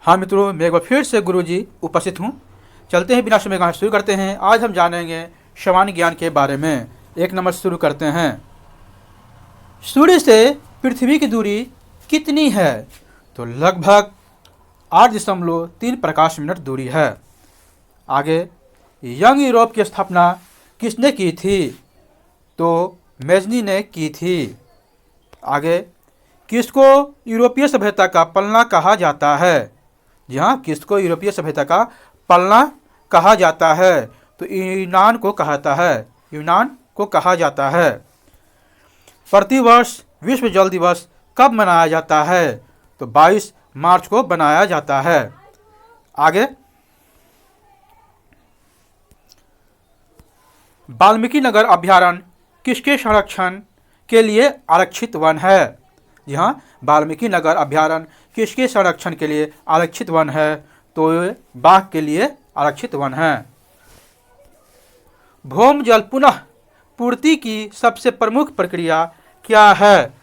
हाँ मित्रों, मैं एक बार फिर से गुरुजी उपस्थित हूँ। चलते हैं, बिना समय गवाए शुरू करते हैं। आज हम जानेंगे सामान्य ज्ञान के बारे में। एक नंबर शुरू करते हैं। सूर्य से पृथ्वी की दूरी कितनी है? तो लगभग 8.3 प्रकाश मिनट दूरी है। आगे, यंग यूरोप की स्थापना किसने की थी? तो मेजनी ने की थी। आगे, किसको यूरोपीय सभ्यता का पलना कहा जाता है? जी हाँ, किसको यूरोपीय सभ्यता का पलना कहा जाता है? तो यूनान को कहता है, यूनान को कहा जाता है। प्रतिवर्ष विश्व जल दिवस कब मनाया जाता है? तो 22 मार्च को मनाया जाता है। आगे, वाल्मीकि नगर अभ्यारण्य किसके संरक्षण के लिए आरक्षित वन है? जी हाँ, वाल्मीकि नगर अभ्यारण्य किसके संरक्षण के लिए आरक्षित वन है? तो ये बाघ के लिए आरक्षित वन है। भौम जल पुनः पूर्ति की सबसे प्रमुख प्रक्रिया क्या है?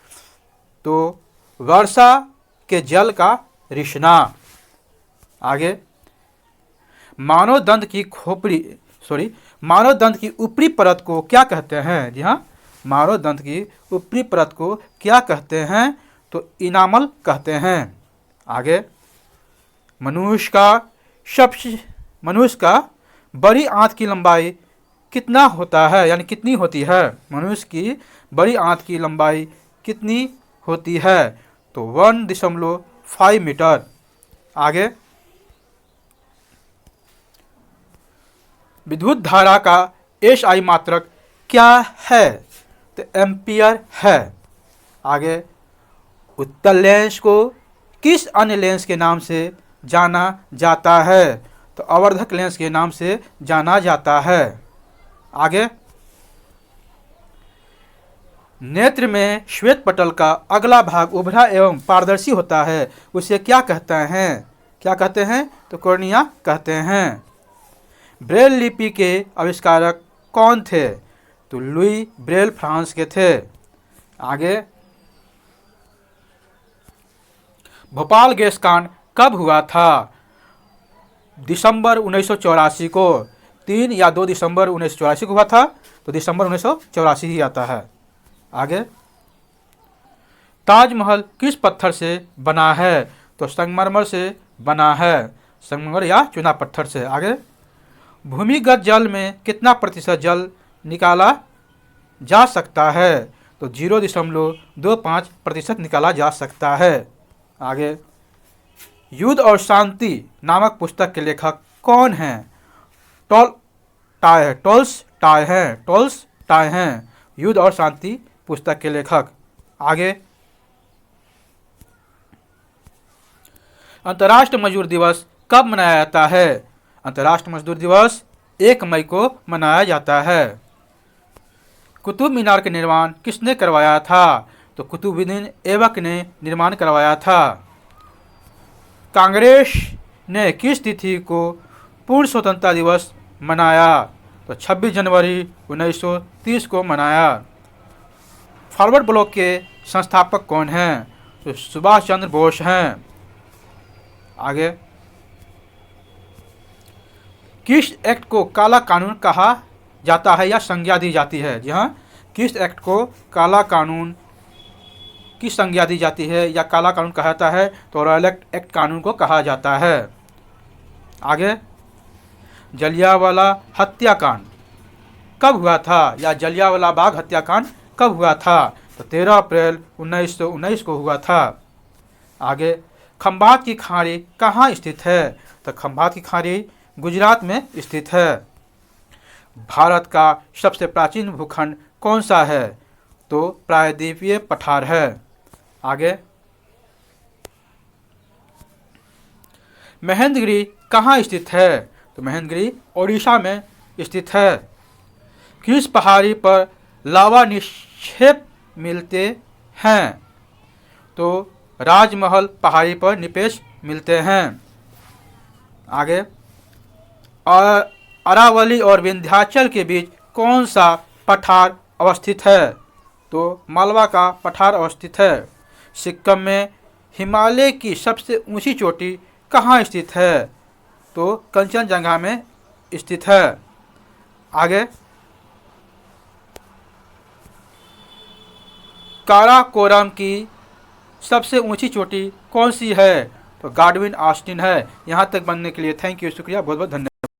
तो वर्षा के जल का रिसना। आगे, मानव दंत की ऊपरी परत को क्या कहते हैं? जी हाँ, मानव दंत की ऊपरी परत को क्या कहते हैं? तो इनामल कहते हैं। आगे, मनुष्य का बड़ी आंत की लंबाई कितना होता है, यानी कितनी होती है? मनुष्य की बड़ी आंत की लंबाई कितनी होती है? तो 1.5 मीटर। आगे, विद्युत धारा का एसआई मात्रक क्या है? तो एम्पियर है। आगे, उत्तल लेंस को किस अन्य लेंस के नाम से जाना जाता है? तो अवर्धक लेंस के नाम से जाना जाता है। आगे, नेत्र में श्वेत पटल का अगला भाग उभरा एवं पारदर्शी होता है, उसे क्या कहते हैं? क्या कहते हैं? तो कॉर्निया कहते हैं। ब्रेल लिपि के आविष्कारक कौन थे? तो लुई ब्रेल फ्रांस के थे। आगे, भोपाल गैस कांड कब हुआ था? दिसंबर 1984 को। 3 या 2 दिसंबर 1984 को हुआ था, तो दिसंबर 1984 ही आता है। आगे, ताजमहल किस पत्थर से बना है? तो संगमरमर से बना है, संगमरमर या चूना पत्थर से। आगे, भूमिगत जल में कितना प्रतिशत जल निकाला जा सकता है? तो 0.25% निकाला जा सकता है। आगे, युद्ध और शांति नामक पुस्तक के लेखक कौन हैं? टॉल्स्टॉय हैं युद्ध और शांति पुस्तक के लेखक। आगे, अंतर्राष्ट्रीय मजदूर दिवस कब मनाया जाता है? अंतर्राष्ट्रीय मजदूर दिवस 1 मई को मनाया जाता है। कुतुब मीनार का निर्माण किसने करवाया था? तो कुतुबुद्दीन ऐबक ने निर्माण करवाया था। कांग्रेस ने किस तिथि को पूर्ण स्वतंत्रता दिवस मनाया? तो 26 जनवरी 1930 को मनाया। फॉरवर्ड ब्लॉक के संस्थापक कौन हैं? तो सुभाष चंद्र बोस हैं। आगे, किस एक्ट को काला कानून कहा जाता है या संज्ञा दी जाती है? जी हाँ, किस एक्ट को काला कानून की संज्ञा दी जाती है या काला कानून कहा जाता है? तो रॉयल एक्ट कानून को कहा जाता है। आगे, जलियांवाला हत्याकांड कब हुआ था या जलियांवाला बाग हत्याकांड कब हुआ था? तो 13 अप्रैल 1919 को हुआ था। आगे, खंभात की खाड़ी कहाँ स्थित है? तो खंभात की खाड़ी गुजरात में स्थित है। भारत का सबसे प्राचीन भूखंड कौन सा है? तो प्रायद्वीपीय पठार है। आगे, महेंद्रगिरी कहाँ स्थित है? तो महेंद्रगिरी ओडिशा में स्थित है। किस पहाड़ी पर लावा निक्षेप मिलते हैं? तो राजमहल पहाड़ी पर निक्षेप मिलते हैं। आगे, अरावली और विंध्याचल के बीच कौन सा पठार अवस्थित है? तो मालवा का पठार अवस्थित है। सिक्किम में हिमालय की सबसे ऊंची चोटी कहाँ स्थित है? तो कंचनजंगा में स्थित है। आगे, काराकोरम की सबसे ऊंची चोटी कौन सी है? तो गाडविन ऑस्टिन है। यहाँ तक बनने के लिए थैंक यू, शुक्रिया, बहुत बहुत धन्यवाद।